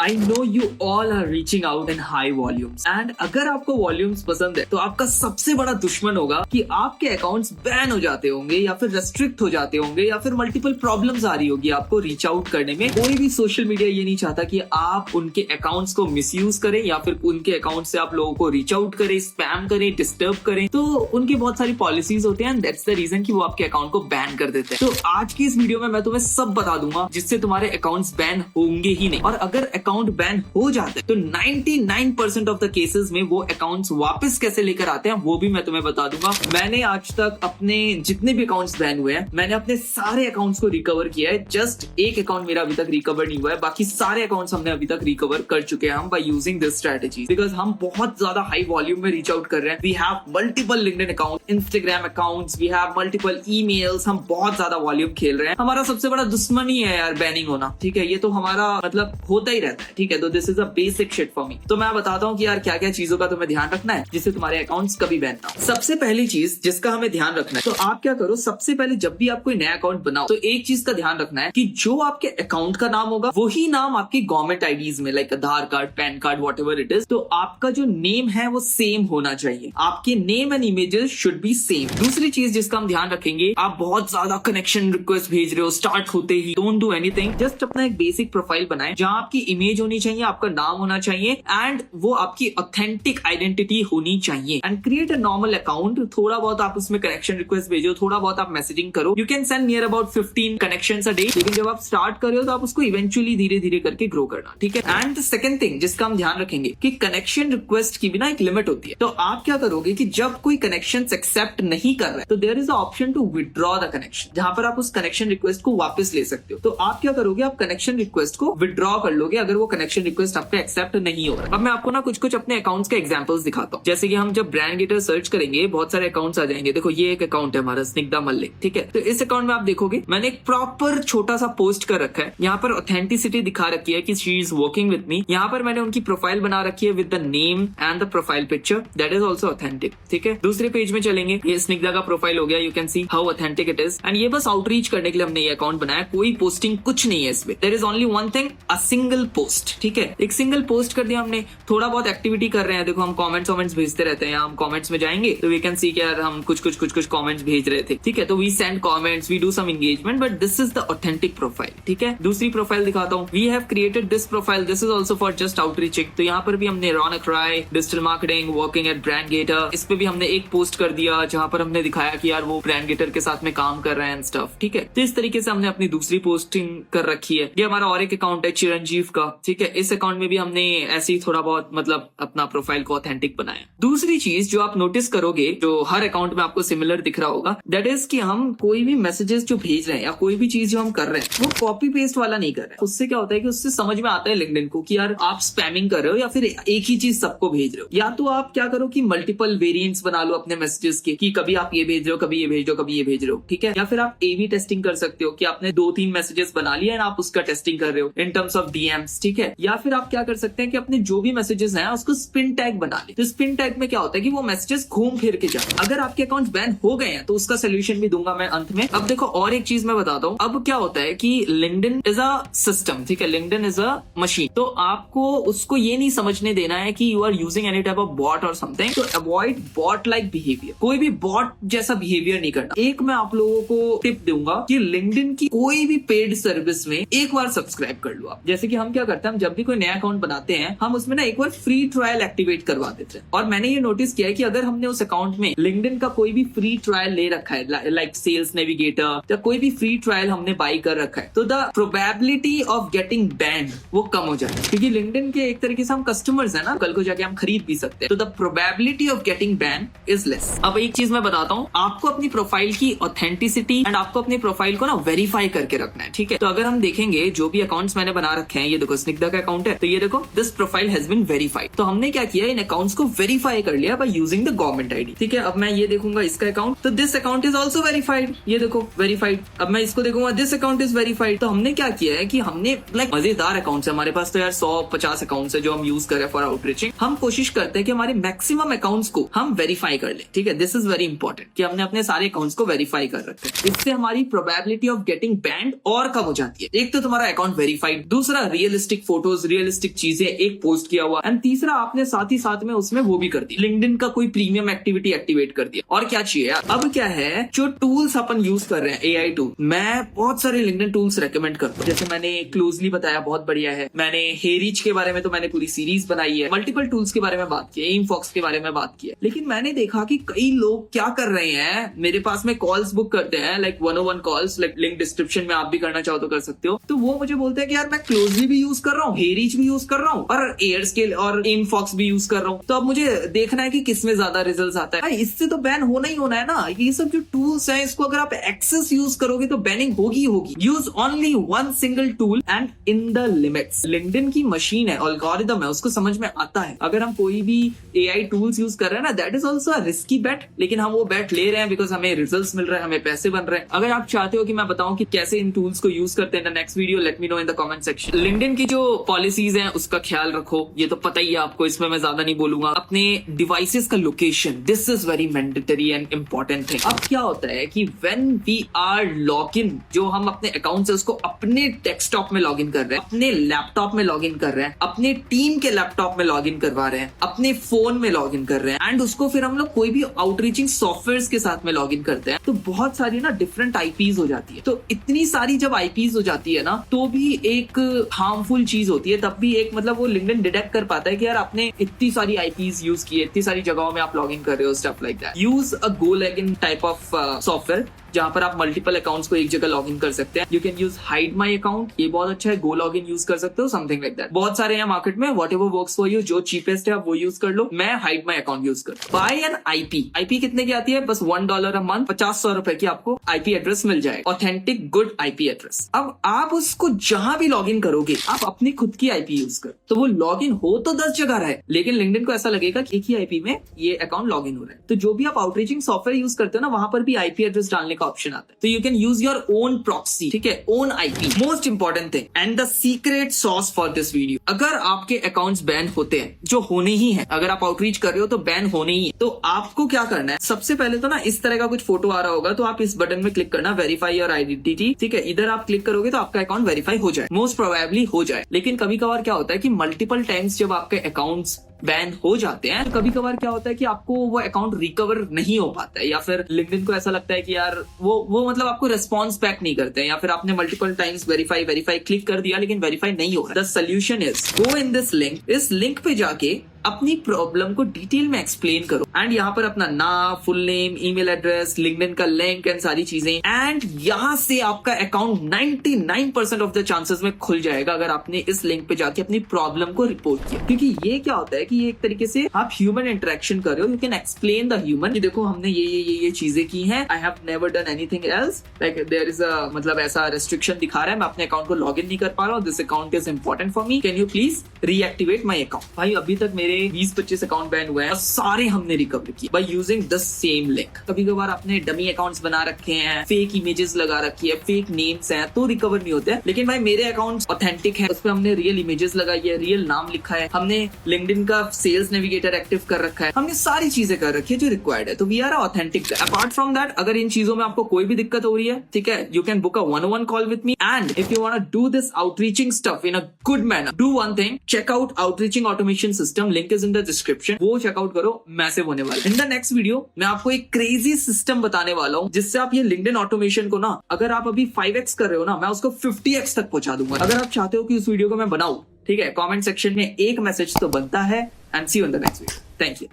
I know you all are reaching out in high volumes and अगर आपको volumes पसंद है तो आपका सबसे बड़ा दुश्मन होगा कि आपके अकाउंट्स बैन हो जाते होंगे या फिर रेस्ट्रिक्ट हो जाते होंगे या फिर मल्टीपल प्रॉब्लम्स आ रही होगी आपको रीच आउट करने में। कोई भी सोशल मीडिया ये नहीं चाहता कि आप उनके अकाउंट्स को मिसयूज करें या फिर उनके अकाउंट से आप लोगों को रीच आउट करें, स्पैम करें, डिस्टर्ब करें। तो उनकी बहुत सारी पॉलिसीज होते हैं एंड दैट्स द रीजन कि वो आपके अकाउंट को बैन कर देते हैं। तो आज की इस वीडियो में मैं तुम्हें सब बता दूंगा जिससे तुम्हारे अकाउंट्स बैन होंगे ही नहीं, और अगर अकाउंट बैन हो जाते हैं तो 99% ऑफ द केसेस में वो अकाउंट्स वापस कैसे लेकर आते हैं वो भी मैं तुम्हें बता दूंगा। मैंने आज तक अपने जितने भी अकाउंट्स बैन हुए हैं मैंने अपने सारे अकाउंट्स को रिकवर किया है। जस्ट एक अकाउंट मेरा अभी तक रिकवर नहीं हुआ है, बाकी सारे अकाउंट्स हमने अभी तक रिकवर कर चुके हैं हम by using this strategy, because हम बहुत ज्यादा हाई वॉल्यूम में रीच आउट कर रहे हैं। We have multiple LinkedIn account, Instagram accounts, we have multiple emails, हम बहुत ज्यादा वॉल्यूम खेल रहे हैं। हमारा सबसे बड़ा दुश्मन ही है यार बैनिंग होना, ठीक है। ये तो हमारा मतलब होता ही रहता है, ठीक है। तो this is a basic shit for me. तो मैं बताता हूँ कि यार क्या क्या चीजों का तुम्हें ध्यान रखना है जिससे तुम्हारे अकाउंट्स कभी बैन ना हो। सबसे पहली चीज जिसका हमें ध्यान रखना है, तो आप क्या करो, सबसे पहले जब भी आप कोई नया अकाउंट बनाओ तो एक चीज का ध्यान रखना है कि जो आपके अकाउंट का नाम होगा वही नाम आपकी गवर्नमेंट आईडीज में, like Aadhaar card, pan card, what ever it is, तो आपका जो नेम है वो सेम होना चाहिए। आपके name and images should be same. दूसरी चीज जिसका हम ध्यान रखेंगे, आप बहुत ज्यादा कनेक्शन रिक्वेस्ट भेज रहे हो स्टार्ट होते ही, डोंट डू एनीथिंग, जस्ट अपना एक बेसिक प्रोफाइल बनाएं जहां आपकी इमेज होनी चाहिए, आपका नाम होना चाहिए एंड वो आपकी ऑथेंटिक आइडेंटिटी होनी चाहिए। And create a normal account. थोड़ा बहुत आप उसमें कनेक्शन रिक्वेस्ट भेजो, थोड़ा बहुत आप मैसेजिंग करो। You can send near about 15 connections a day, लेकिन जब आप स्टार्ट कर रहे हो तो आप उसको इवेंचुअली धीरे धीरे करके ग्रो करना, ठीक है। एंड द सेकंड थिंग जिसका हम ध्यान रखेंगे कि कनेक्शन रिक्वेस्ट की भी ना एक लिमिट होती है। तो आप क्या करोगे कि जब कोई कनेक्शन एक्सेप्ट नहीं कर रहा है तो there is a option to withdraw the connection, जहां पर आप उस कनेक्शन रिक्वेस्ट को वापस ले सकते हो। तो आप क्या करोगे, आप कनेक्शन रिक्वेस्ट को विड्रॉ कर लोगे अगर वो कनेक्शन रिक्वेस्ट आपका एक्सेप्ट नहीं हो रहा। अब मैं आपको ना कुछ कुछ अपने अकाउंट्स के एग्जांपल्स दिखाता हूँ। जैसे कि हम जब ब्रांड गेटर सर्च करेंगे बहुत सारे अकाउंट्स आ जाएंगे। देखो ये एक अकाउंट है हमारा स्निग्धा मल्लिक, ठीक है। तो इस अकाउंट में आप देखोगे मैंने एक प्रॉपर छोटा सा पोस्ट कर रखा है। यहाँ पर ऑथेंटिसिटी दिखा रखी है कि she is working with me. यहाँ पर मैंने उनकी प्रोफाइल बना रखी है with the name and the profile picture, that is also authentic, ठीक है। दूसरे पेज में चलेंगे, ये स्निग्धा का प्रोफाइल हो गया, you can see how authentic it is. And ये बस आउटरीच करने के लिए हमने ये अकाउंट बनाया, कोई पोस्टिंग कुछ नहीं है इसमें। There is only one thing, a single post, ठीक है। एक सिंगल पोस्ट कर दिया हमने, थोड़ा बहुत एक्टिविटी कर रहे हैं। देखो हम कमेंट्स भेजते रहते हैं, हम कमेंट्स में जाएंगे तो वी कैन सी कि यार हम कुछ कमेंट्स भेज रहे थे, ठीक है। तो we send comments, we do some engagement, but this is the authentic profile, ठीक है। दूसरी प्रोफाइल दिखाता हूँ, we have created this profile, this is also for just outreaching. तो यहाँ पर भी हमने Raunak Rai, digital marketing, working at Brand Gator, इस पे भी हमने एक पोस्ट कर दिया जहां पर हमने दिखाया कि यार वो ब्रांड गेटर के साथ में काम कर रहे हैं स्टफ, ठीक है। तो इस तरीके से हमने अपनी दूसरी पोस्टिंग कर रखी है। ये हमारा और एक अकाउंट है चिरंजीव का, ठीक है। इस अकाउंट में भी हमने ऐसे ही थोड़ा बहुत मतलब अपना प्रोफाइल को ऑथेंटिक बनाया। दूसरी चीज जो आप नोटिस करोगे जो हर अकाउंट में आपको सिमिलर दिख रहा होगा, दैट इज कि हम कोई भी मैसेजेस जो भेज रहे हैं या कोई भी चीज जो हम कर रहे हैं वो कॉपी पेस्ट वाला नहीं कर रहे हैं। उससे क्या होता है कि उससे समझ में आता है लिंक्डइन को कि यार आप स्पैमिंग कर रहे हो या फिर एक ही चीज सबको भेज रहे हो। या तो आप क्या करो कि मल्टीपल वेरिएंट्स बना लो अपने मैसेजेस के, कि कभी आप ये भेज रहे हो, कभी ये भेज रहे हो, कभी ये भेज रहे हो, ठीक है। या फिर आप A/B टेस्टिंग कर सकते हो कि आपने 2-3 मैसेजेस बना लिया एंड आप उसका टेस्टिंग कर रहे हो इन टर्म्स ऑफ DMs, ठीक है। या फिर आप क्या कर सकते हैं कि अपने जो भी मैसेजेस हैं उसको स्पिन टैग बना ले। तो स्पिन टैग में क्या होता है कि वो मैसेजेस घूम फिर के जाए। अगर आपके अकाउंट बैन हो गए हैं तो उसका सोल्यूशन भी दूंगा मैं अंत में। अब देखो और एक चीज मैं बताता हूँ। अब क्या होता है कि लिंक्डइन इज अ सिस्टम, ठीक है, लिंक्डइन इज अ मशीन। तो आपको उसको ये नहीं समझने देना है कि you are using any type of bot और समथिंग। तो अवॉइड बॉट लाइक बिहेवियर, कोई भी बॉट जैसा बिहेवियर नहीं करना। एक मैं आप लोगों को टिप दूंगा कि लिंक्डइन की कोई भी पेड सर्विस में एक बार सब्सक्राइब कर लो आप। जैसे कि हम क्या करते हैं, हम जब भी कोई नया अकाउंट बनाते हैं हम उसमें ना एक बार फ्री ट्रायल एक्टिवेट करवा देते हैं। और मैंने ये नोटिस किया है कि अगर हमने उस अकाउंट में लिंक्डइन का कोई भी फ्री ट्रायल ले रखा है, लाइक सेल्स नेविगेटर या कोई भी फ्री ट्रायल हमने बाई कर रखा है, तो the probability of getting band वो कम हो जाए, क्योंकि लिंक्डइन के एक तरीके से हम कस्टमर्स है ना, कल को जाके हम खरीद भी सकते हैं। तो the probability of getting band is less. अब एक चीज मैं बताता हूँ, आपको अपनी प्रोफाइल की ऑथेंटिसिटी एंड आपको अपनी प्रोफाइल को ना वेरीफाई करके रखना है, ठीक है। तो अगर हम देखेंगे जो भी अकाउंट्स मैंने बना रखे हैं, ये देखो स्निग्धा का अकाउंट है, तो ये देखो this profile has been verified. तो हमने क्या किया, इन अकाउंट्स को वेरीफाई कर लिया by using the government ID, ठीक है। अब मैं ये देखूंगा इसका अकाउंट, तो this account is also verified, ये देखो वेरीफाइड। अब मैं इसको देखूंगा, दिस अकाउंट इज वेरीफाइड। तो हमने क्या किया है कि हमने लाइक मजेदार अकाउंट्स है हमारे पास, तो यार 100-50 अकाउंट्स है जो हम यूज करें फॉर आउटरीचिंग। हम कोशिश करते हैं कि हमारे मैक्सिमम अकाउंट्स को हम वेरीफाई कर ले, ठीक है। दिस इज वेरी इंपॉर्टेंट कि हमने अपने सारे अकाउंट्स को वेरीफाई कर रखे हैं। इससे हमारी प्रोबेबिलिटी ऑफ गेटिंग बैंड और कम हो जाती है। एक तो तुम्हारा अकाउंट वेरीफाइड, दूसरा रियलिस्टिक रियलिस्टिक फोटोज, रियलिस्टिक चीजें एक पोस्ट किया हुआ, एंड तीसरा आपने साथ ही साथ में उसमें वो भी कर दी, लिंक्डइन का कोई प्रीमियम एक्टिविटी एक्टिवेट कर दिया। और क्या चाहिए यार? अब क्या है, जो टूल्स अपन यूज कर रहे हैं, एआई टूल, मैं बहुत सारे लिंक्डइन टूल्स रेकमेंड करता हूँ। जैसे मैंने क्लोजली बताया, बहुत बढ़िया है। मैंने हेरीच के बारे में तो मैंने पूरी सीरीज बनाई है, मल्टीपल टूल्स के बारे में बात की है, एमफॉक्स के बारे में बात की है। लेकिन मैंने देखा कि कई लोग क्या कर रहे हैं, मेरे पास में कॉल्स बुक करते हैं, like 101 calls, like link description में आप भी करना चाहो तो कर सकते हो। तो वो मुझे बोलते हैं कि यार मैं क्लोजली भी यूज कर रहा हूँ, हेरीच भी यूज कर रहा हूँ, और एयरस्केल और एमफॉक्स भी यूज कर रहा हूँ। तो अब मुझे देखना है कि किसमें ज्यादा रिजल्ट आता है। इससे तो बैन होना ही होना है ना। ये सब जो टूल्स हैं, इसको अगर आप एक्सेस यूज करोगे तो बैनिंग होगी होगी। Use only one single tool and in the limits. LinkedIn की मशीन है, एल्गोरिथम है, उसको समझ में आता है। अगर हम कोई भी एआई टूल्स यूज कर रहे हैं ना, that is also a risky bet, लेकिन हम वो बेट ले रहे हैं बिकॉज हमें रिजल्ट्स मिल रहे हैं, हमें पैसे बन रहे हैं। अगर आप चाहते हो कि मैं बताऊं कि कैसे इन टूल्स को यूज करते हैं, next video let me know in the comment section. LinkedIn की जो पॉलिसीज हैं उसका ख्याल रखो, ये तो पता ही है आपको, इसमें मैं ज्यादा नहीं बोलूंगा। अपने डिवाइसेस का location, this is very mandatory and important thing. अब क्या होता है कि when we are log in, जो हम अपने अकाउंट से उसको अपने डेस्कटॉप में लॉग इन कर रहे हैं, अपने लैपटॉप में लॉग इन कर रहे हैं, अपने टीम के लैपटॉप में लॉग इन करवा रहे हैं, अपने फोन में लॉग इन कर रहे हैं, एंड उसको फिर हम लोग कोई भी आउटरीचिंग सॉफ्टवेयर के साथ में लॉग इन करते हैं, तो बहुत सारी ना डिफरेंट आईपीज हो जाती है। तो इतनी सारी जब आईपीज हो जाती है ना, तो भी एक हार्मफुल चीज होती है। तब भी एक मतलब वो लिंक्डइन डिटेक्ट कर पाता है कि यार आपने इतनी सारी आईपीज यूज की है, इतनी सारी जगहों में आप लॉग इन कर रहे हो, stuff like that. Use a GoLogin type of software, जहां पर आप मल्टीपल अकाउंट्स को एक जगह लॉग इन कर सकते हैं। You can use hide my account, ये बहुत अच्छा है। GoLogin यूज कर सकते हो, समथिंग लाइक दैट। बहुत सारे हैं मार्केट में, what ever works for you, जो चीपेस्ट है आप वो यूज कर लो। मैं हाइड माई अकाउंट यूज कर। बाय एन आईपी, आईपी कितने की आती है? बस $1 अ मंथ, 50-100 रुपए की आपको आईपी एड्रेस मिल जाएगा, ऑथेंटिक गुड आईपी एड्रेस। अब आप उसको जहां भी लॉग इन करोगे, आप अपनी खुद की आईपी यूज कर, तो वो लॉग इन हो तो 10 जगह रहे, लेकिन लिंक्डइन को ऐसा लगेगा कि एक ही आईपी में ये अकाउंट लॉग इन हो रहा है। तो जो भी आप आउटरीचिंग सॉफ्टवेयर यूज करते हो ना, वहां पर भी आईपी एड्रेस डालने का ऑप्शन आता है। तो can use your own proxy, ठीक है, own IP. Most important thing and the secret sauce for this video, अगर आपके अकाउंट्स बैन होते हैं, जो होने ही है, अगर आप आउटरीच कर रहे हो तो बैन होने ही है, तो आपको क्या करना है? सबसे पहले तो ना इस तरह का कुछ फोटो आ रहा होगा, तो आप इस बटन में क्लिक करना, वेरीफाई योर आइडेंटिटी, ठीक है। इधर आप क्लिक करोगे तो आपका अकाउंट वेरीफाई हो जाए, मोस्ट प्रोबेबली हो जाए। लेकिन कभी कभार क्या होता है कि मल्टीपल टाइम्स जब आपके अकाउंट्स बैन हो जाते हैं, कभी कभार क्या होता है कि आपको वो अकाउंट रिकवर नहीं हो पाता है, या फिर लिंक्डइन को ऐसा लगता है कि यार वो मतलब आपको रिस्पॉन्स बैक नहीं करते हैं, या फिर आपने मल्टीपल टाइम्स वेरीफाई क्लिक कर दिया लेकिन वेरीफाई नहीं हो रहा। The solution is go in this link, इस लिंक पे जाके अपनी प्रॉब्लम को डिटेल में एक्सप्लेन करो, एंड यहाँ पर अपना नाम, full name, email address, LinkedIn का लिंक एंड सारी चीजें, एंड यहाँ से आपका अकाउंट 99% ऑफ द चांसेस में खुल जाएगा अगर आपने इस लिंक पे जाके अपनी प्रॉब्लम को रिपोर्ट किया। क्योंकि ये क्या होता है कि ये एक तरीके से आप ह्यूमन इंटरेक्शन कर रहे हो, you can explain the human कि देखो हमने ये चीजें की हैं, I have never done anything else, like there is a मतलब ऐसा रेस्ट्रिक्शन दिखा रहा है, मैं अपने अकाउंट को लॉग इन नहीं कर पा रहा हूँ, this account is important for me, can you please reactivate my account. भाई अभी तक मेरे 20-25 अकाउंट बैन हुए हैं और सारे हमने रिकवर किए by using the same link. कभी कभार आपने डमी अकाउंट्स बना रखे हैं, फेक इमेजेस लगा रखी है, फेक नेम्स हैं, तो रिकवर नहीं होते हैं। लेकिन भाई मेरे अकाउंट्स ऑथेंटिक है, उस पर हमने रियल इमेजेस लगाई है, रियल नाम लिखा है, हमने लिंक्डइन का सेल्स नेविगेटर एक्टिव कर रखा है, हमने सारी चीजें कर रखी है जो रिक्वायर्ड है, तो we are authentic. Apart from that, अगर इन चीजों में आपको कोई भी दिक्कत हो रही है, ठीक है, you can book a 101 call with me, and if you want to do this outreaching stuff in a good manner, do one thing, check out outreaching automation system, link is in the description, वो check out करो, massive होने वाला है। इन the next video मैं आपको एक crazy system बताने वाला हूँ, जिससे आप ये लिंक्डइन ऑटोमेशन को ना, अगर आप अभी 5x कर रहे हो ना, मैं उसको 50x तक पहुंचा दूंगा। अगर आप चाहते हो कि उस वीडियो को मैं बनाऊं, ठीक है, कमेंट सेक्शन में एक मैसेज तो बनता है, and see you in the next video. Thank you.